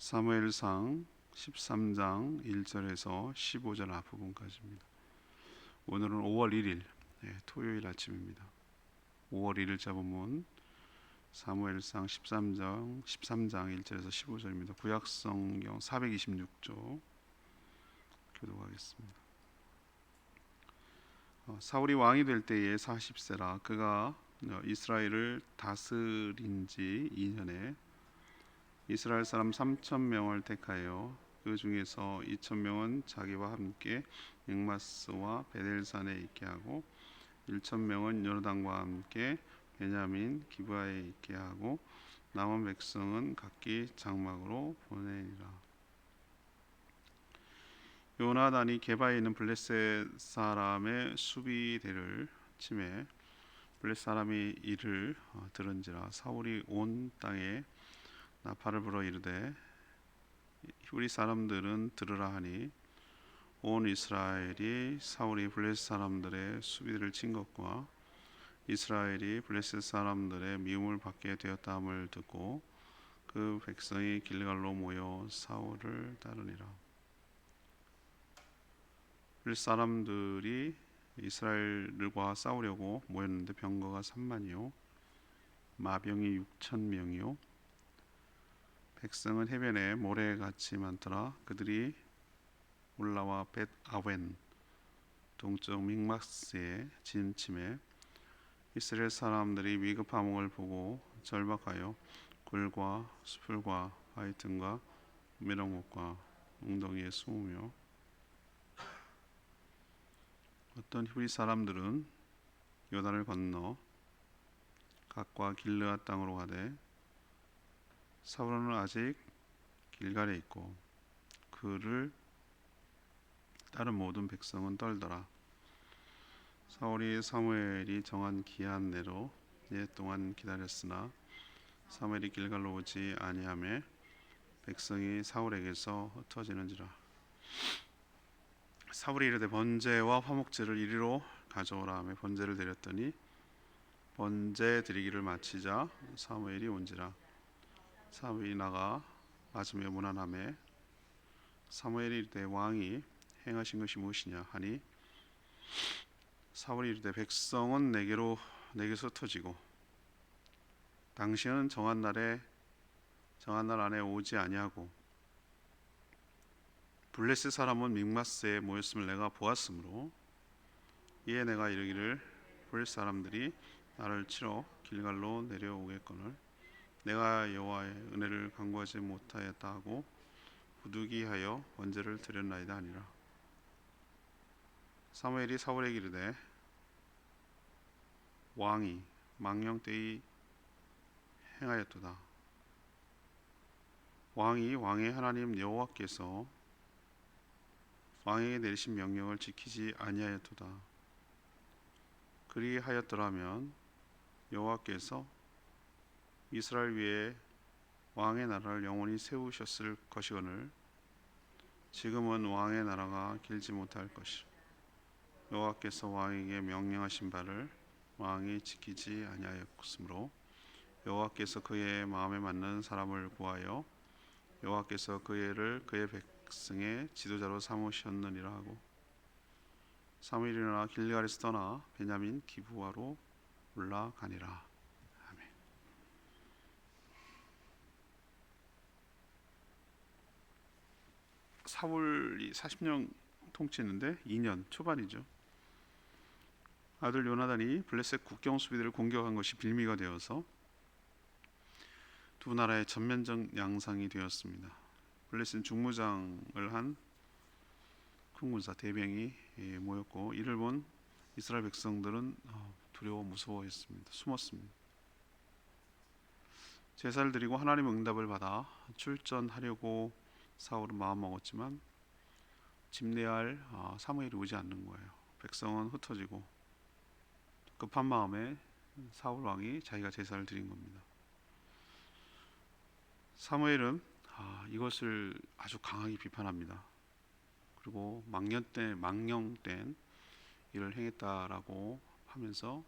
사무엘상 13장 1절에서 15절 앞부분까지입니다. 오늘은 5월 1일 토요일 아침입니다. 5월 1일자 본문 사무엘상 13장 1절에서 15절입니다. 구약성경 426조 교독하겠습니다. 사울이 왕이 될 때에 40세라 그가 이스라엘을 다스린 지 2년에 이스라엘 사람 3,000명을 택하여 그 중에서 2,000명은 자기와 함께 믹마스와 베델산에 있게 하고 1,000명은 요르단과 함께 베냐민 기브아에 있게 하고 남은 백성은 각기 장막으로 보내니라. 요나단이 게바에 있는 블레셋 사람의 수비대를 치매 블레셋 사람이 이를 들은지라 사울이 온 땅에 나팔을 불어 이르되 우리 사람들은 들으라 하니 온 이스라엘이 사울이 블레셋 사람들의 수비를 친 것과 이스라엘이 블레셋 사람들의 미움을 받게 되었다함을 듣고 그 백성이 길갈로 모여 사울을 따르니라. 블레셋 사람들이 이스라엘과 싸우려고 모였는데 병거가 3만이요 마병이 6,000명이요 백성은 해변에 모래같이 많더라. 그들이 올라와 벳 아웬 동쪽 믹마스에 진침해 이스라엘 사람들이 위급함을 보고 절박하여 굴과 수풀과 바위 틈과 메롱목과 웅덩이에 숨으며 어떤 히브리 사람들은 요단을 건너 갓과 길르앗 땅으로 가되 사울은 아직 길갈에 있고 그를 다른 모든 백성은 떨더라. 사울이 사무엘이 정한 기한 내로 예 동안 기다렸으나 사무엘이 길갈로 오지 아니하매 백성이 사울에게서 흩어지는지라. 사울이 이르되 번제와 화목제를 이리로 가져오라 하며 번제를 드렸더니 번제 드리기를 마치자 사무엘이 온지라. 사무엘이 나가 맞으며 문안하매 사무엘이 이르되 왕이 행하신 것이 무엇이냐 하니 사울이 이르되 백성은 내게서 흩어지고 당신은 정한 날 안에 오지 아니하고 블레셋 사람은 믹마스에 모였음을 내가 보았으므로 이에 내가 이르기를 블레셋 사람들이 나를 치러 길갈로 내려오겠거늘 내가 여호와의 은혜를 간구하지 못하였다 하고 부득이하여 번제를 드렸나이다 하니라. 사무엘이 사울에게 이르되 왕이 망령되이 행하였도다. 왕이 왕의 하나님 여호와께서 왕에게 내리신 명령을 지키지 아니하였도다. 그리하였더라면 여호와께서 이스라엘 위에 왕의 나라를 영원히 세우셨을 것이거늘 지금은 왕의 나라가 길지 못할 것이라. 여호와께서 왕에게 명령하신 바를 왕이 지키지 아니하였으므로 여호와께서 그의 마음에 맞는 사람을 구하여 여호와께서 그의 백성의 지도자로 삼으셨느니라 하고 사무엘이 일어나 길갈에서 떠나 베냐민 기브아로 올라가니라. 아멘. 사울이 40년 통치했는데 2년 초반이죠. 아들 요나단이 블레셋 국경 수비대를 공격한 것이 빌미가 되어서 두 나라의 전면적 양상이 되었습니다. 블레셋 중무장을 한 큰 군사 대병이 모였고 이를 본 이스라엘 백성들은 두려워 무서워했습니다. 숨었습니다. 제사를 드리고 하나님의 응답을 받아 출전하려고 사울은 마음먹었지만 집례할 사무엘이 오지 않는 거예요. 백성은 흩어지고 급한 마음에 사울 왕이 자기가 제사를 드린 겁니다. 사무엘은 이것을 아주 강하게 비판합니다. 그리고 망령된 일을 행했다라고 하면서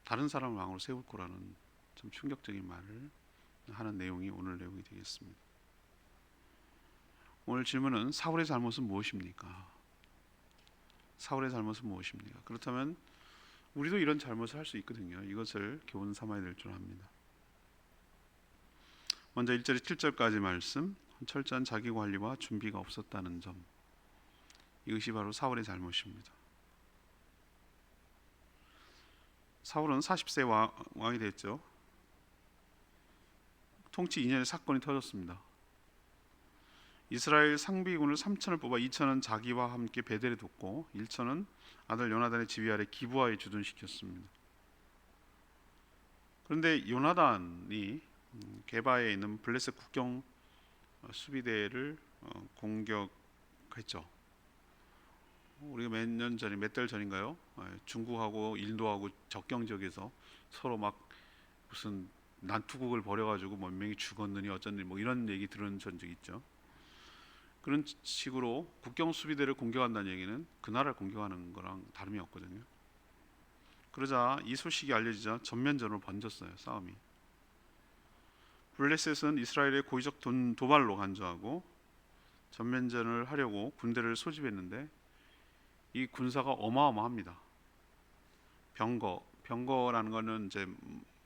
다른 사람을 왕으로 세울 거라는 좀 충격적인 말을 하는 내용이 오늘 내용이 되겠습니다. 오늘 질문은 사울의 잘못은 무엇입니까? 사울의 잘못은 무엇입니까? 그렇다면 우리도 이런 잘못을 할 수 있거든요. 이것을 교훈 삼아야 될 줄 압니다. 먼저 1절에 7절까지 말씀, 철저한 자기관리와 준비가 없었다는 점, 이것이 바로 사울의 잘못입니다. 사울은 40세 왕이 됐죠. 통치 2년에 사건이 터졌습니다. 이스라엘 상비군을 3천을 뽑아 2천은 자기와 함께 베델에 뒀고 1천은 아들 요나단의 지휘 아래 기브아에 주둔시켰습니다. 그런데 요나단이 게바에 있는 블레셋 국경 수비대를 공격했죠. 우리가 몇 달 전인가요? 중국하고 인도하고 적경 지역에서 서로 막 무슨 난투극을 벌여가지고 몇 명이 죽었느니 어쩐니 뭐 이런 얘기 들은 적이 있죠. 그런 식으로 국경 수비대를 공격한다는 얘기는 그 나라를 공격하는 거랑 다름이 없거든요. 그러자 이 소식이 알려지자 전면전으로 번졌어요. 싸움이. 블레셋은 이스라엘의 고의적 도발로 간주하고 전면전을 하려고 군대를 소집했는데 이 군사가 어마어마합니다. 병거라는 거는 이제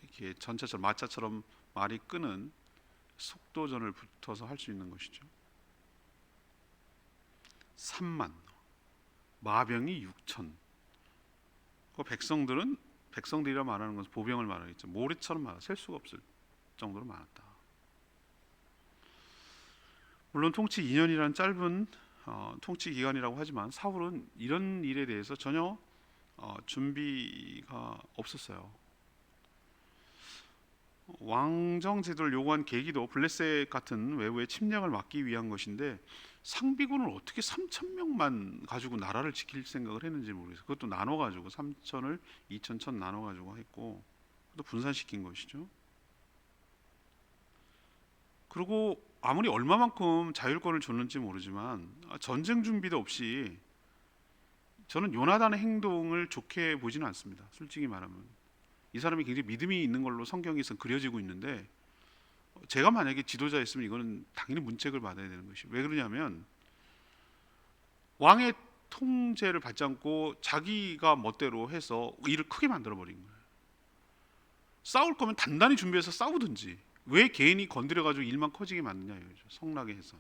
이렇게 전차처럼 마차처럼 말이 끄는 속도전을 붙어서 할 수 있는 것이죠. 3만, 마병이 6천. 그 백성들이라 말하는 것은 보병을 말하겠죠. 모래처럼 많아, 셀 수가 없을 정도로 많았다. 물론 통치 2년이라는 짧은 통치 기간이라고 하지만 사울은 이런 일에 대해서 전혀 준비가 없었어요. 왕정 제도를 요구한 계기도 블레셋 같은 외부의 침략을 막기 위한 것인데 상비군을 어떻게 3,000명만 가지고 나라를 지킬 생각을 했는지 모르겠어요. 그것도 나눠가지고 3천을 2천 나눠가지고 했고 또 분산시킨 것이죠. 그리고 아무리 얼마만큼 자율권을 줬는지 모르지만 전쟁 준비도 없이 저는 요나단의 행동을 좋게 보지는 않습니다. 솔직히 말하면 이 사람이 굉장히 믿음이 있는 걸로 성경에서 그려지고 있는데 제가 만약에 지도자였으면 이거는 당연히 문책을 받아야 되는 것이 왜 그러냐면 왕의 통제를 받지 않고 자기가 멋대로 해서 일을 크게 만들어 버린 거예요. 싸울 거면 단단히 준비해서 싸우든지 왜 개인이 건드려가지고 일만 커지게 만드냐 이거죠. 성나게 해서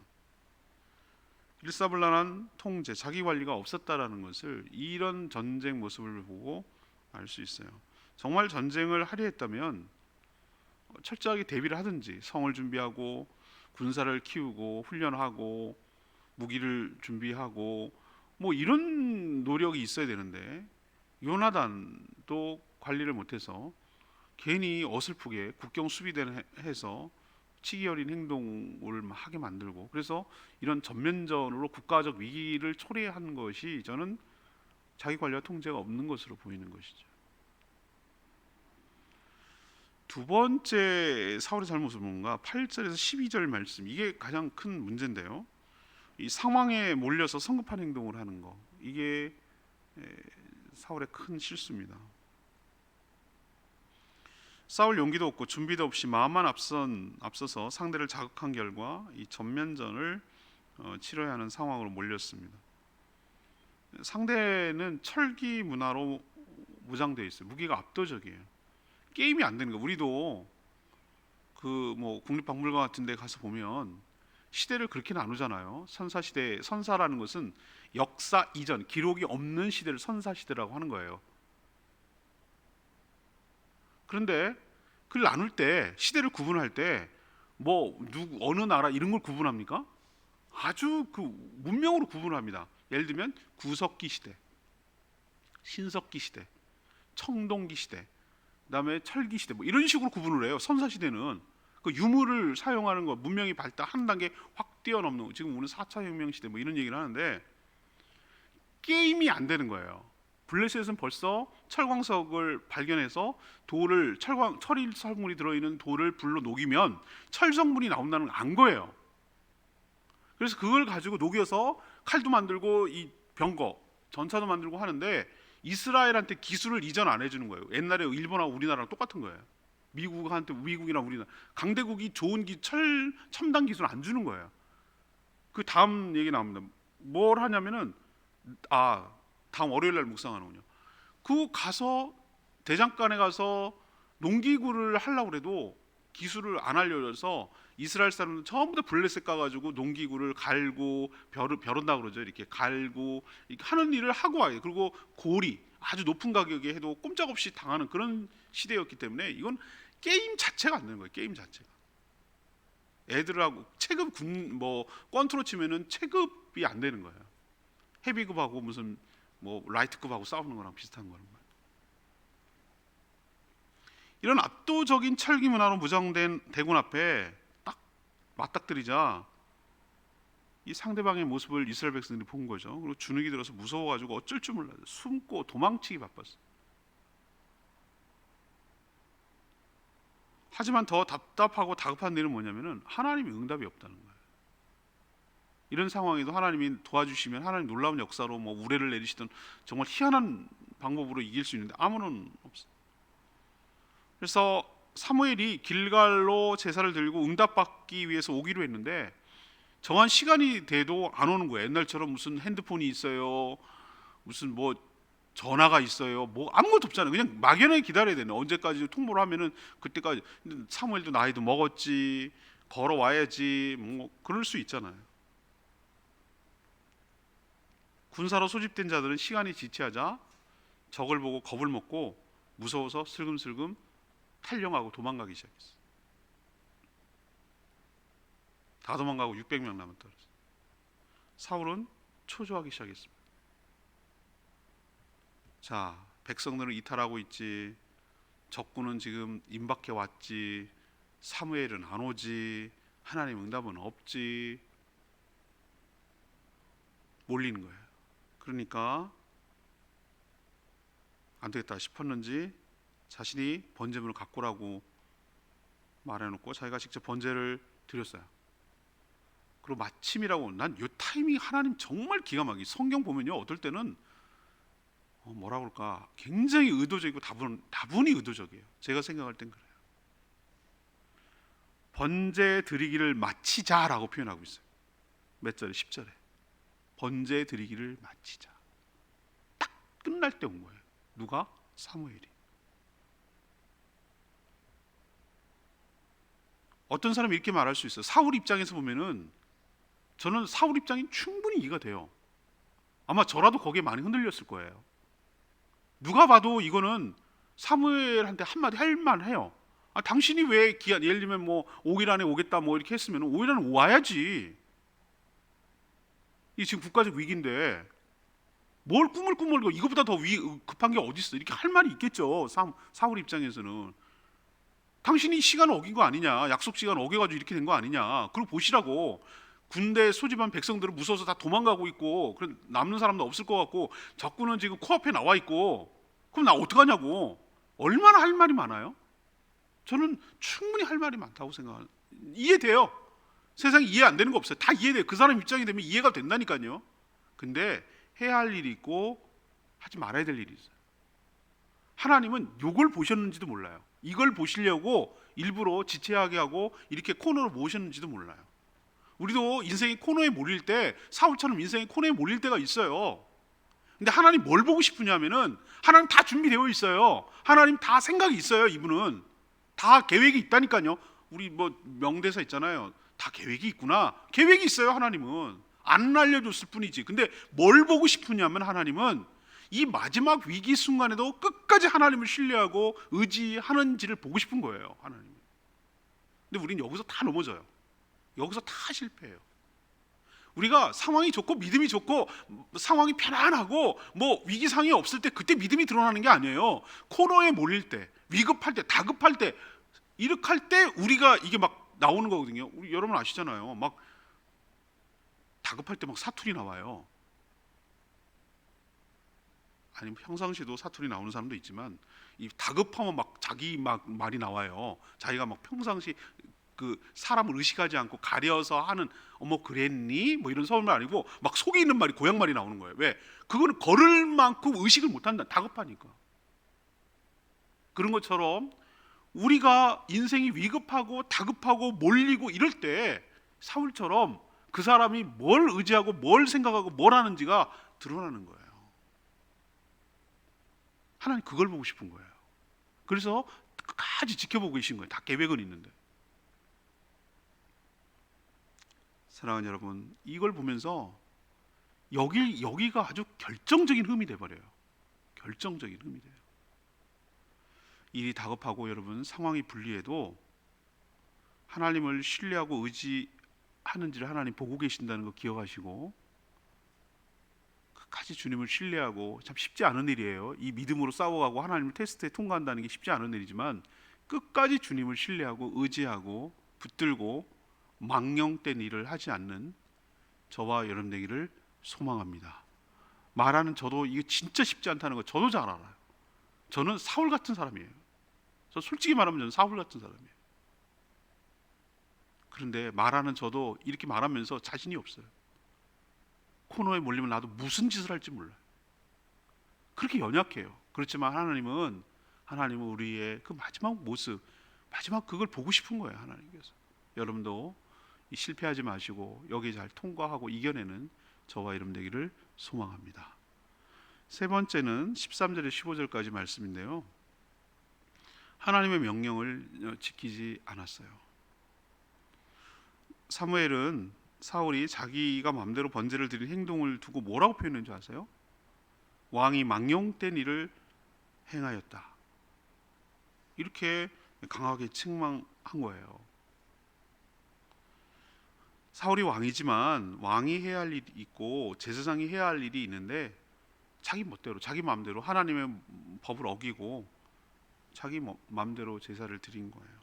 일사불란한 통제, 자기 관리가 없었다라는 것을 이런 전쟁 모습을 보고 알 수 있어요. 정말 전쟁을 하려 했다면 철저하게 대비를 하든지 성을 준비하고 군사를 키우고 훈련하고 무기를 준비하고 뭐 이런 노력이 있어야 되는데 요나단도 관리를 못해서 괜히 어설프게 국경 수비대를 해서 치기 어린 행동을 하게 만들고 그래서 이런 전면전으로 국가적 위기를 초래한 것이 저는 자기 관리와 통제가 없는 것으로 보이는 것이죠. 두 번째 사울의 잘못은 뭔가 8절에서 12절 말씀 이게 가장 큰 문제인데요. 이 상황에 몰려서 성급한 행동을 하는 거 이게 사울의 큰 실수입니다. 싸울 용기도 없고 준비도 없이 마음만 앞서서 상대를 자극한 결과 이 전면전을 치러야 하는 상황으로 몰렸습니다. 상대는 철기 문화로 무장되어 있어요. 무기가 압도적이에요. 게임이 안 되는 거예요. 우리도 그 뭐 국립박물관 같은 데 가서 보면 시대를 그렇게 나누잖아요. 선사시대, 선사라는 것은 역사 이전, 기록이 없는 시대를 선사시대라고 하는 거예요. 그런데 그걸 나눌 때 시대를 구분할 때 뭐 누구 어느 나라 이런 걸 구분합니까? 아주 그 문명으로 구분합니다. 예를 들면 구석기 시대, 신석기 시대, 청동기 시대, 그다음에 철기 시대 뭐 이런 식으로 구분을 해요. 선사 시대는 그 유물을 사용하는 거 문명이 발달 한 단계 확 뛰어넘는 지금 우리는 4차 혁명 시대 뭐 이런 얘기를 하는데 게임이 안 되는 거예요. 블레셋은 벌써 철광석을 발견해서 돌을 철일 성분이 들어있는 돌을 불로 녹이면 철 성분이 나온다는 걸 안 거예요. 그래서 그걸 가지고 녹여서 칼도 만들고 이 병거, 전차도 만들고 하는데 이스라엘한테 기술을 이전 안 해주는 거예요. 옛날에 일본하고 우리나라랑 똑같은 거예요. 미국이랑 우리나라 강대국이 좋은 첨단 기술 안 주는 거예요. 그 다음 얘기 나옵니다. 뭘 하냐면은 다음 월요일 날 묵상하는군요. 그 가서 대장간에 가서 농기구를 하려고 그래도 기술을 안 알려줘서 이스라엘 사람들 전부 다 블레셋 가가지고 농기구를 갈고 벼른다 그러죠. 이렇게 갈고 이렇게 하는 일을 하고 와요. 그리고 고리 아주 높은 가격에 해도 꼼짝없이 당하는 그런 시대였기 때문에 이건 게임 자체가 안 되는 거예요. 게임 자체가. 애들하고 체급 뭐 권투로 치면은 체급이 안 되는 거예요. 헤비급하고 무슨 뭐 라이트급하고 싸우는 거랑 비슷한 거란 말이에요. 이런 압도적인 철기 문화로 무장된 대군 앞에 딱 맞닥뜨리자 이 상대방의 모습을 이스라엘 백성들이 본 거죠. 그리고 주눅이 들어서 무서워가지고 어쩔 줄 몰라요. 숨고 도망치기 바빴어요. 하지만 더 답답하고 다급한 일은 뭐냐면은 하나님의 응답이 없다는 거예요. 이런 상황에도 하나님이 도와주시면 하나님 놀라운 역사로 뭐 우레를 내리시던 정말 희한한 방법으로 이길 수 있는데 아무런 없어요. 그래서 사무엘이 길갈로 제사를 들고 응답받기 위해서 오기로 했는데 정한 시간이 돼도 안 오는 거예요. 옛날처럼 무슨 핸드폰이 있어요, 무슨 뭐 전화가 있어요, 뭐 아무것도 없잖아요. 그냥 막연하게 기다려야 되는. 언제까지 통보를 하면은 그때까지. 사무엘도 나이도 먹었지, 걸어와야지, 뭐 그럴 수 있잖아요. 군사로 소집된 자들은 시간이 지체하자 적을 보고 겁을 먹고 무서워서 슬금슬금 탈영하고 도망가기 시작했어요. 다 도망가고 600명 남았다 그랬어요. 사울은 초조하기 시작했습니다. 자, 백성들은 이탈하고 있지, 적군은 지금 임박해 왔지, 사무엘은 안 오지, 하나님 응답은 없지, 몰리는 거예요. 그러니까 안 되겠다 싶었는지 자신이 번제물을 갖고 오라고 말해놓고 자기가 직접 번제를 드렸어요. 그리고 마침이라고, 난 이 타이밍 하나님 정말 기가 막히게, 성경 보면요 어떨 때는 뭐라 그럴까 굉장히 의도적이고 다분히 의도적이에요. 제가 생각할 땐 그래요. 번제 드리기를 마치자라고 표현하고 있어요. 몇 절에? 10절에 번제 드리기를 마치자. 딱 끝날 때 온 거예요. 누가? 사무엘이. 어떤 사람이 이렇게 말할 수 있어요. 사울 입장에서 보면은, 저는 사울 입장이 충분히 이해가 돼요. 아마 저라도 거기에 많이 흔들렸을 거예요. 누가 봐도 이거는 사무엘한테 한마디 할 만해요. 당신이 왜 기한, 예를 들면 뭐 5일 안에 오겠다 뭐 이렇게 했으면 5일 안에 와야지. 이 지금 국가적 위기인데 뭘 꿈을 꾸물고, 이거보다 더 급한 게 어디 있어? 이렇게 할 말이 있겠죠. 사울 입장에서는. 당신이 시간을 어긴 거 아니냐, 약속 시간을 어겨가지고 이렇게 된 거 아니냐. 그리고 보시라고, 군대 소집한 백성들은 무서워서 다 도망가고 있고, 남는 사람도 없을 것 같고, 적군은 지금 코앞에 나와 있고, 그럼 나 어떡하냐고. 얼마나 할 말이 많아요? 저는 충분히 할 말이 많다고 생각해요. 이해돼요. 세상에 이해 안 되는 거 없어요. 다 이해돼요. 그 사람 입장이 되면 이해가 된다니까요. 근데 해야 할 일이 있고 하지 말아야 될 일이 있어요. 하나님은 이걸 보셨는지도 몰라요. 이걸 보시려고 일부러 지체하게 하고 이렇게 코너로 모으셨는지도 몰라요. 우리도 인생의 코너에 몰릴 때, 사울처럼 인생의 코너에 몰릴 때가 있어요. 근데 하나님 뭘 보고 싶으냐면은, 하나님 다 준비되어 있어요. 하나님 다 생각이 있어요. 이분은 다 계획이 있다니까요. 우리 뭐 명대사 있잖아요. 다 계획이 있구나. 계획이 있어요. 하나님은 안 알려줬을 뿐이지. 근데 뭘 보고 싶으냐면, 하나님은 이 마지막 위기 순간에도 끝까지 하나님을 신뢰하고 의지하는지를 보고 싶은 거예요. 하나님은. 근데 우리는 여기서 다 넘어져요. 여기서 다 실패해요. 우리가 상황이 좋고 믿음이 좋고 상황이 편안하고 뭐 위기 상황이 없을 때, 그때 믿음이 드러나는 게 아니에요. 코너에 몰릴 때, 위급할 때, 다급할 때, 이렇게 할 때 우리가 이게 막 나오는 거거든요. 우리 여러분 아시잖아요. 막 다급할 때 막 사투리 나와요. 아니면 평상시도 사투리 나오는 사람도 있지만, 이 다급하면 막 자기 막 말이 나와요. 자기가 막 평상시 그 사람을 의식하지 않고 가려서 하는, 어머 그랬니? 뭐 이런 서울말 아니고 막 속에 있는 말이 고향 말이 나오는 거예요. 왜? 그거는 걸을 만큼 의식을 못한다. 다급하니까. 그런 것처럼 우리가 인생이 위급하고 다급하고 몰리고 이럴 때 사울처럼 그 사람이 뭘 의지하고 뭘 생각하고 뭘 하는지가 드러나는 거예요. 하나님 그걸 보고 싶은 거예요. 그래서 끝까지 지켜보고 계신 거예요. 다 계획은 있는데. 사랑하는 여러분, 이걸 보면서 여기가 아주 결정적인 흠이 돼버려요. 결정적인 흠이 돼요. 일이 다급하고 여러분 상황이 불리해도 하나님을 신뢰하고 의지하는지를 하나님 보고 계신다는 거 기억하시고 끝까지 주님을 신뢰하고, 참 쉽지 않은 일이에요. 이 믿음으로 싸워가고 하나님을 테스트에 통과한다는 게 쉽지 않은 일이지만 끝까지 주님을 신뢰하고 의지하고 붙들고 망령된 일을 하지 않는 저와 여러분 되기를 소망합니다. 말하는 저도 이게 진짜 쉽지 않다는 거 저도 잘 알아요. 저는 사울 같은 사람이에요. 저 솔직히 말하면 저는 사울 같은 사람이에요. 그런데 말하는 저도 이렇게 말하면서 자신이 없어요. 코너에 몰리면 나도 무슨 짓을 할지 몰라요. 그렇게 연약해요. 그렇지만 하나님은 우리의 그 마지막 모습, 마지막 그걸 보고 싶은 거예요. 하나님께서. 여러분도 실패하지 마시고 여기 잘 통과하고 이겨내는 저와 여러분 되기를 소망합니다. 세 번째는 13절에 15절까지 말씀인데요. 하나님의 명령을 지키지 않았어요. 사무엘은 사울이 자기가 마음대로 번제를 드린 행동을 두고 뭐라고 표현한 줄 아세요? 왕이 망령된 일을 행하였다. 이렇게 강하게 책망한 거예요. 사울이 왕이지만 왕이 해야 할 일이 있고 제사장이 해야 할 일이 있는데 자기 멋대로 자기 마음대로 하나님의 법을 어기고 자기 마음대로 제사를 드린 거예요.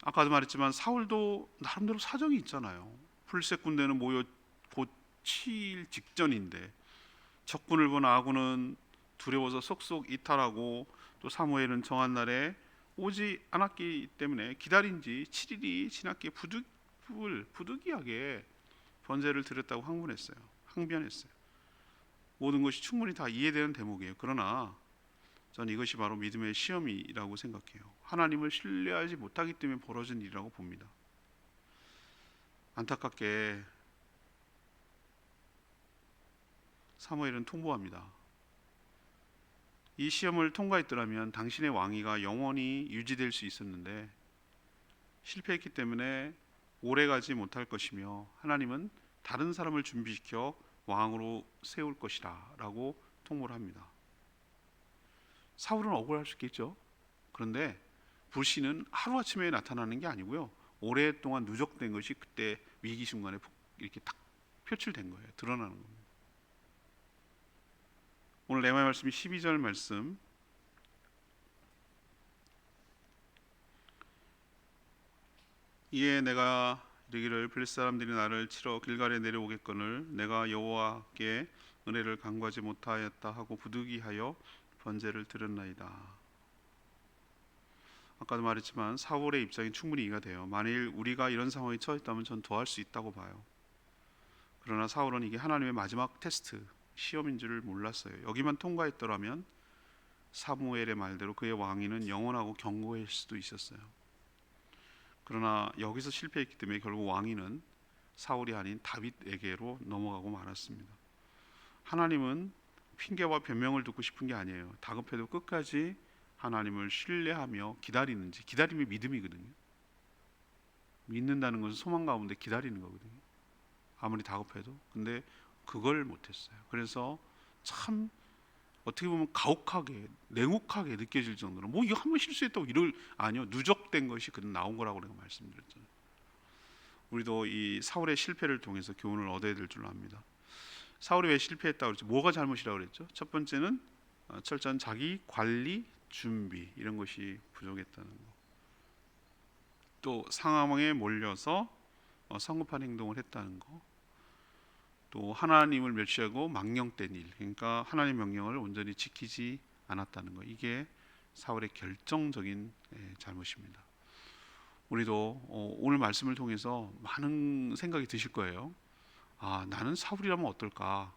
아까도 말했지만 사울도 나름대로 사정이 있잖아요. 풀색 군대는 모여 곧 치일 직전인데 적군을 본 아군은 두려워서 속속 이탈하고 또 사무엘은 정한 날에 오지 않았기 때문에 기다린 지 7일이 지났기에 부득이하게 번제를 드렸다고 항변했어요. 모든 것이 충분히 다 이해되는 대목이에요. 그러나 전 이것이 바로 믿음의 시험이라고 생각해요. 하나님을 신뢰하지 못하기 때문에 벌어진 일이라고 봅니다. 안타깝게 사무엘은 통보합니다. 이 시험을 통과했더라면 당신의 왕위가 영원히 유지될 수 있었는데 실패했기 때문에 오래가지 못할 것이며 하나님은 다른 사람을 준비시켜 왕으로 세울 것이라 라고 통보를 합니다. 사울은 억울할 수 있겠죠. 그런데 불신은 하루아침에 나타나는 게 아니고요, 오랫동안 누적된 것이 그때 위기 순간에 이렇게 딱 표출된 거예요. 드러나는 겁니다. 오늘 레마의 말씀이 12절 말씀, 이에 내가 이르기를 블레셋 사람들이 나를 치러 길갈에 내려오겠거늘 내가 여호와께 은혜를 간구하지 못하였다 하고 부득이하여 번제를 드렸나이다. 아까도 말했지만 사울의 입장이 충분히 이해가 돼요. 만일 우리가 이런 상황에 처했다면 전 더 할 수 있다고 봐요. 그러나 사울은 이게 하나님의 마지막 테스트, 시험인 줄 몰랐어요. 여기만 통과했더라면 사무엘의 말대로 그의 왕위는 영원하고 견고할 수도 있었어요. 그러나 여기서 실패했기 때문에 결국 왕위는 사울이 아닌 다윗에게로 넘어가고 말았습니다. 하나님은 핑계와 변명을 듣고 싶은 게 아니에요. 다급해도 끝까지 하나님을 신뢰하며 기다리는지, 기다림이 믿음이거든요. 믿는다는 것은 소망 가운데 기다리는 거거든요. 아무리 다급해도. 근데 그걸 못했어요. 그래서 참 어떻게 보면 가혹하게, 냉혹하게 느껴질 정도로 뭐 이거 한번 실수했다고 아니요, 누적된 것이 그는 나온 거라고 내가 말씀드렸잖아요. 우리도 이 사울의 실패를 통해서 교훈을 얻어야 될 줄 압니다. 사울이 왜 실패했다고 그랬죠? 뭐가 잘못이라고 그랬죠? 첫 번째는 철저한 자기 관리, 준비, 이런 것이 부족했다는 거. 또 상황에 몰려서 성급한 행동을 했다는 거. 또 하나님을 멸시하고 망령된 일, 그러니까 하나님의 명령을 온전히 지키지 않았다는 거. 이게 사울의 결정적인 잘못입니다. 우리도 오늘 말씀을 통해서 많은 생각이 드실 거예요. 아, 나는 사울이라면 어떨까?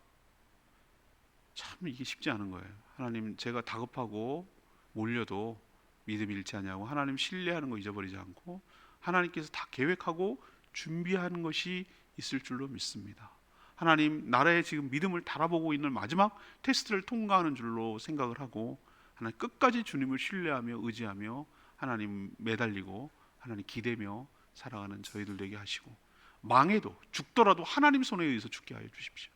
참 이게 쉽지 않은 거예요. 하나님, 제가 다급하고 몰려도 믿음이 잃지 않냐고, 하나님 신뢰하는 거 잊어버리지 않고 하나님께서 다 계획하고 준비하는 것이 있을 줄로 믿습니다. 하나님 나라의 지금 믿음을 달아보고 있는 마지막 테스트를 통과하는 줄로 생각을 하고, 하나님 끝까지 주님을 신뢰하며 의지하며 하나님 매달리고 하나님 기대며 살아가는 저희들 되게 하시고, 망해도 죽더라도 하나님 손에 의해서 죽게 하여 주십시오.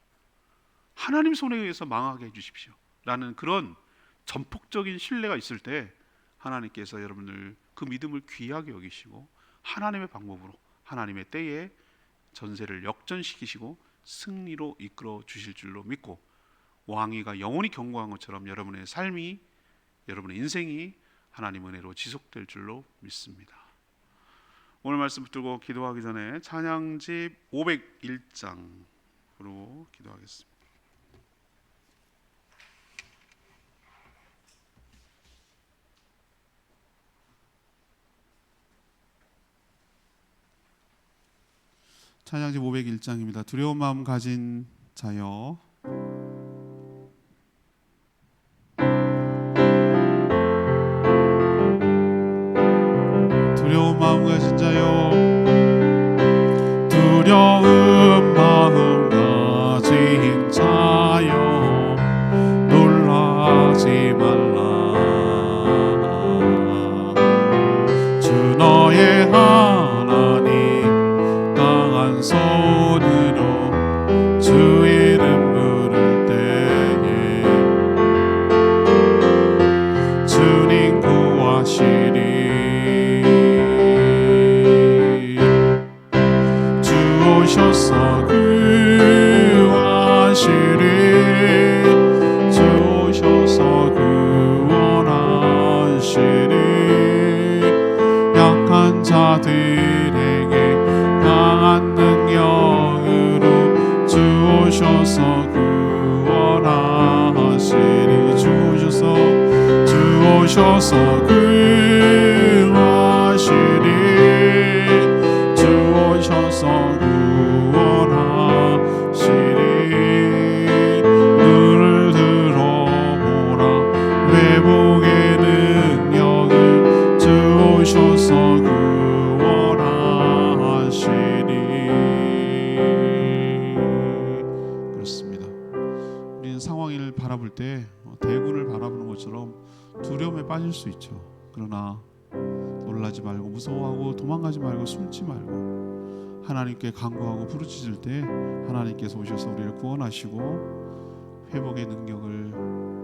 하나님 손에 의해서 망하게 해 주십시오 라는 그런 전폭적인 신뢰가 있을 때 하나님께서 여러분들 그 믿음을 귀하게 여기시고 하나님의 방법으로 하나님의 때에 전세를 역전시키시고 승리로 이끌어 주실 줄로 믿고, 왕위가 영원히 경고한 것처럼 여러분의 삶이, 여러분의 인생이 하나님 은혜로 지속될 줄로 믿습니다. 오늘 말씀 붙들고 기도하기 전에 찬양집 501장으로 기도하겠습니다. 찬양집 501장입니다. 두려운 마음 가진 자여, 두려운 마음 가진 자여, 두려운 마음 가진 자여, 놀라지 말라. 주 너의 하나님 강한 손으로 주 이름 부를 때에 주님 구하시리. 주 오셔서 구하시리. 주 오셔서 구원하시리. 약한 자들에게 강한 능력으로 주 오셔서 구원하시리. 주 오셔서 구하시리. 주 오셔서 구원하시리. 눈을 들어보라. 회복의 능력을 주 오셔서 구원하시리. 그렇습니다. 우리는 상황을 바라볼 때 대군을 바라보는 것처럼 두려움에 빠질 수 있죠. 그러나 놀라지 말고 무서워하고 도망가지 말고 숨지 말고 하나님께 간구하고 부르짖을 때 하나님께서 오셔서 우리를 구원하시고 회복의 능력을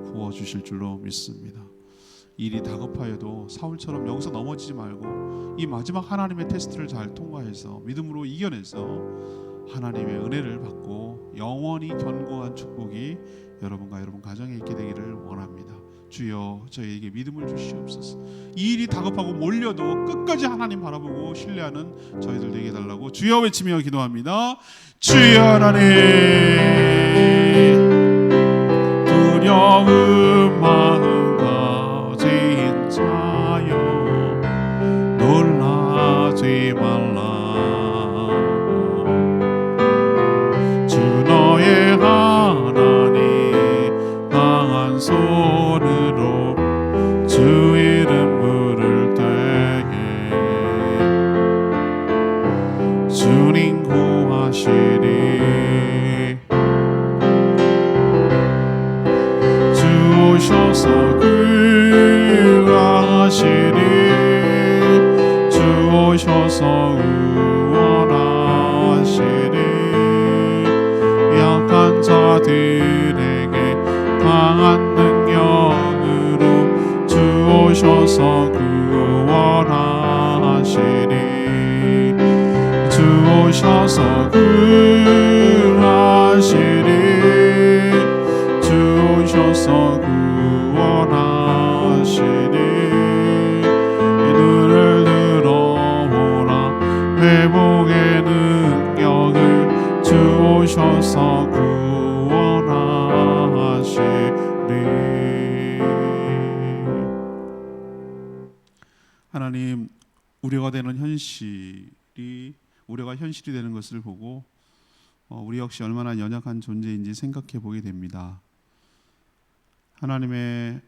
부어주실 줄로 믿습니다. 일이 다급하여도 사울처럼 여기서 넘어지지 말고 이 마지막 하나님의 테스트를 잘 통과해서 믿음으로 이겨내서 하나님의 은혜를 받고 영원히 견고한 축복이 여러분과 여러분 가정에 있게 되기를 원합니다. 주여 저희에게 믿음을 주시옵소서. 이 일이 다급하고 몰려도 끝까지 하나님 바라보고 신뢰하는 저희들 되게 해달라고 주여 외치며 기도합니다. 주여 하나님, 두려운 마음 가진 자여, 놀라지 말라. 주 너의 하나님 강한 손으로 주 이름 부를 때에 주님 구하시리. 주 오셔서 구하시리. 주 오셔서 구원하시리. 약한 자들에게 강한 능력으로 주 오셔서 구원하시리. 주 오셔서 구하시리. 주 오셔서 구원하시리. 눈을 들어보라. 회복의 능력을 주 오셔서 하나님, 우려가 되는 현실이 우려가 현실이 되는 것을 보고 우리 역시 얼마나 연약한 존재인지 생각해 보게 됩니다. 하나님의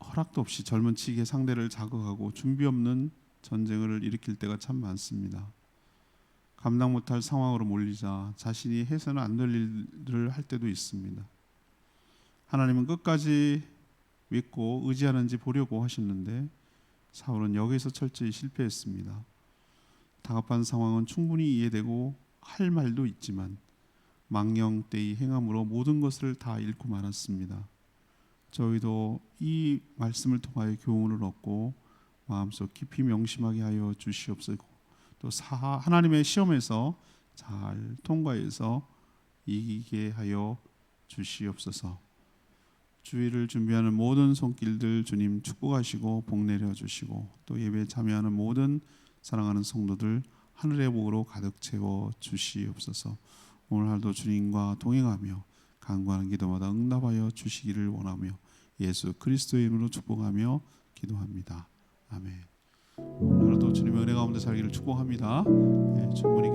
허락도 없이 젊은 층의 상대를 자극하고 준비 없는 전쟁을 일으킬 때가 참 많습니다. 감당 못할 상황으로 몰리자 자신이 해서는 안 될 일들을 할 때도 있습니다. 하나님은 끝까지 믿고 의지하는지 보려고 하셨는데 사울은 여기서 철저히 실패했습니다. 다급한 상황은 충분히 이해되고 할 말도 있지만 망령되이 행함으로 모든 것을 다 잃고 말았습니다. 저희도 이 말씀을 통하여 교훈을 얻고 마음속 깊이 명심하게 하여 주시옵소서. 또 하나님의 시험에서 잘 통과해서 이기게 하여 주시옵소서. 주일을 준비하는 모든 손길들 주님 축복하시고 복 내려 주시고 또 예배에 참여하는 모든 사랑하는 성도들 하늘의 복으로 가득 채워 주시옵소서. 오늘 하루도 주님과 동행하며 간구하는 기도마다 응답하여 주시기를 원하며 예수 그리스도의 이름으로 축복하며 기도합니다. 아멘. 오늘 하루도 주님의 은혜 가운데 살기를 축복합니다. 네, 충분히